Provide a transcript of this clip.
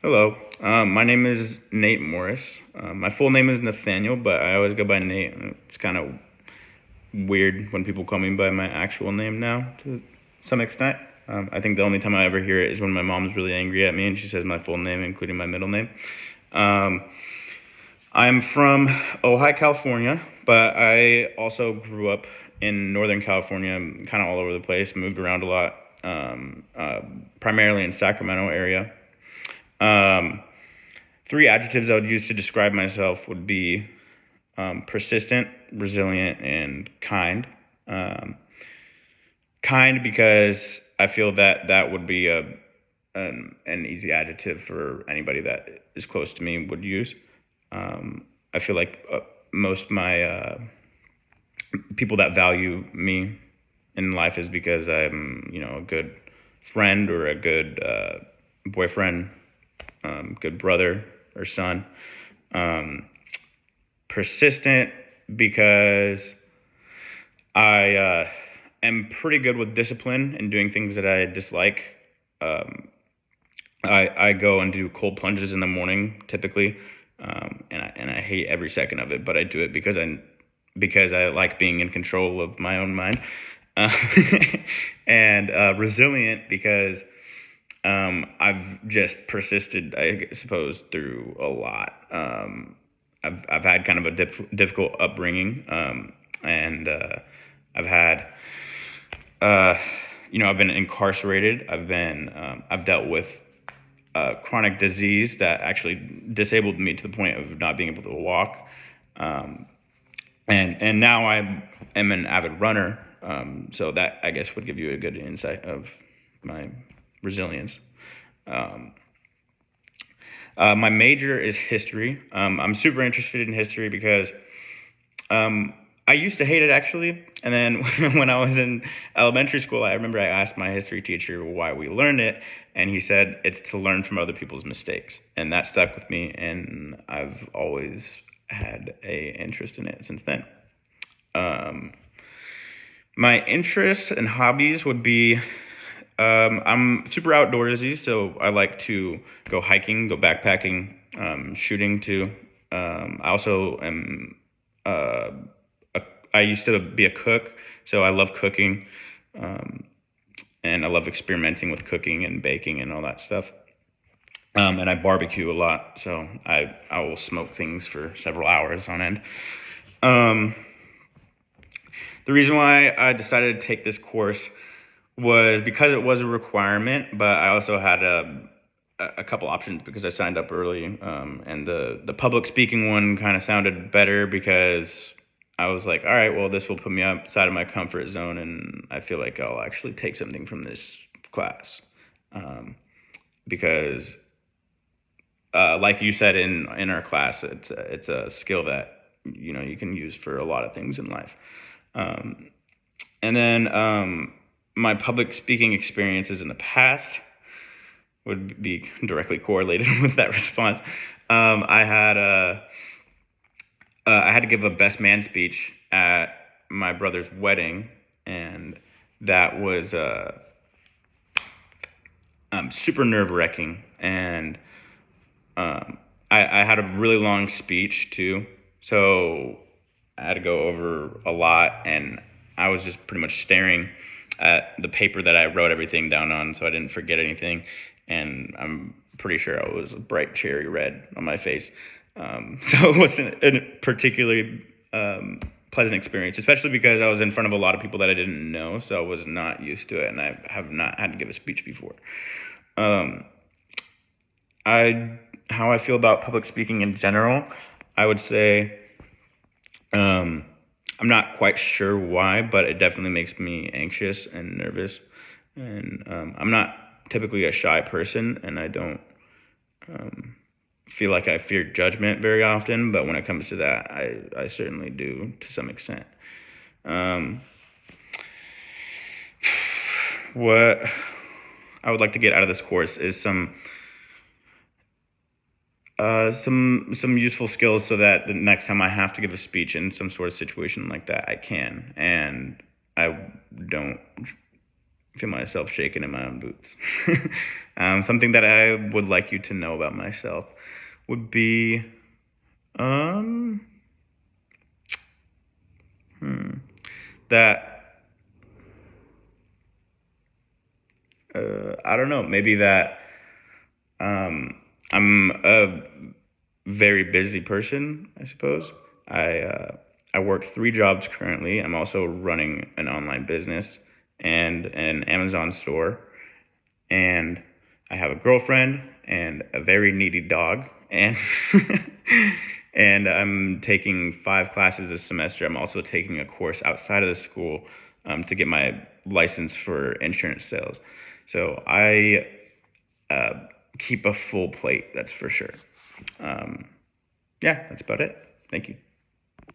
Hello, my name is Nate Morris. My full name is Nathaniel, but I always go by Nate. It's kind of weird when people call me by my actual name now, to some extent. I think the only time I ever hear it is when my mom's really angry at me and she says my full name, including my middle name. Um, I'm from Ojai, California, but I also grew up in Northern California, kind of all over the place, moved around a lot, primarily in Sacramento area. Um, Three adjectives I would use to describe myself would be persistent, resilient, and kind. Um, Kind because I feel that that would be an easy adjective for anybody that is close to me would use. I feel like most of my people that value me in life is because I'm, a good friend or a good boyfriend, good brother or son. Um, Persistent because I am pretty good with discipline and doing things that I dislike. Um, I go and do cold plunges in the morning typically, and I hate every second of it, but I do it because I like being in control of my own mind. Uh, and resilient because I've just persisted, I suppose, through a lot. I've had kind of a difficult upbringing, and I've had, uh, I've been incarcerated. I've dealt with chronic disease that actually disabled me to the point of not being able to walk. Um, and now I am an avid runner. So that I guess would give you a good insight of my resilience. Um, my major is history. I'm super interested in history because I used to hate it actually. And then when I was in elementary school, I remember I asked my history teacher why we learned it. And he said it's to learn from other people's mistakes. And that stuck with me. And I've always had a interest in it since then. Um, my interests and hobbies would be I'm super outdoorsy, so I like to go hiking, go backpacking, shooting too. I also am. Uh, I used to be a cook, so I love cooking, um, and I love experimenting with cooking and baking and all that stuff. And I barbecue a lot, so I will smoke things for several hours on end. Um, the reason why I decided to take this course was because it was a requirement, but I also had a couple options because I signed up early, and the public speaking one kind of sounded better because I was like, all right, well, this will put me outside of my comfort zone, and I feel like I'll actually take something from this class, because, like you said in our class, it's a skill that you can use for a lot of things in life. Um, and then my public speaking experiences in the past would be directly correlated with that response. I had to give a best man speech at my brother's wedding, and that was super nerve wracking. And I had a really long speech too, so I had to go over a lot, and I was just pretty much staring at the paper that I wrote everything down on, so I didn't forget anything. And I'm pretty sure I was a bright cherry red on my face, so it wasn't a particularly pleasant experience, especially because I was in front of a lot of people that I didn't know, so I was not used to it, and I have not had to give a speech before. Um, I How I feel about public speaking in general, I would say um, I'm not quite sure why, but it definitely makes me anxious and nervous. And I'm not typically a shy person, and I don't um, feel like I fear judgment very often. But when it comes to that, I certainly do to some extent. Um, what I would like to get out of this course is some useful skills so that the next time I have to give a speech in some sort of situation like that, I can, and I don't feel myself shaking in my own boots. Something that I would like you to know about myself would be, um, that I don't know, maybe that I'm a very busy person, I suppose. I work 3 jobs currently. I'm also running an online business and an Amazon store, and I have a girlfriend and a very needy dog, and and I'm taking 5 classes this semester. I'm also taking a course outside of the school to get my license for insurance sales. So I keep a full plate, that's for sure. Yeah, that's about it. Thank you.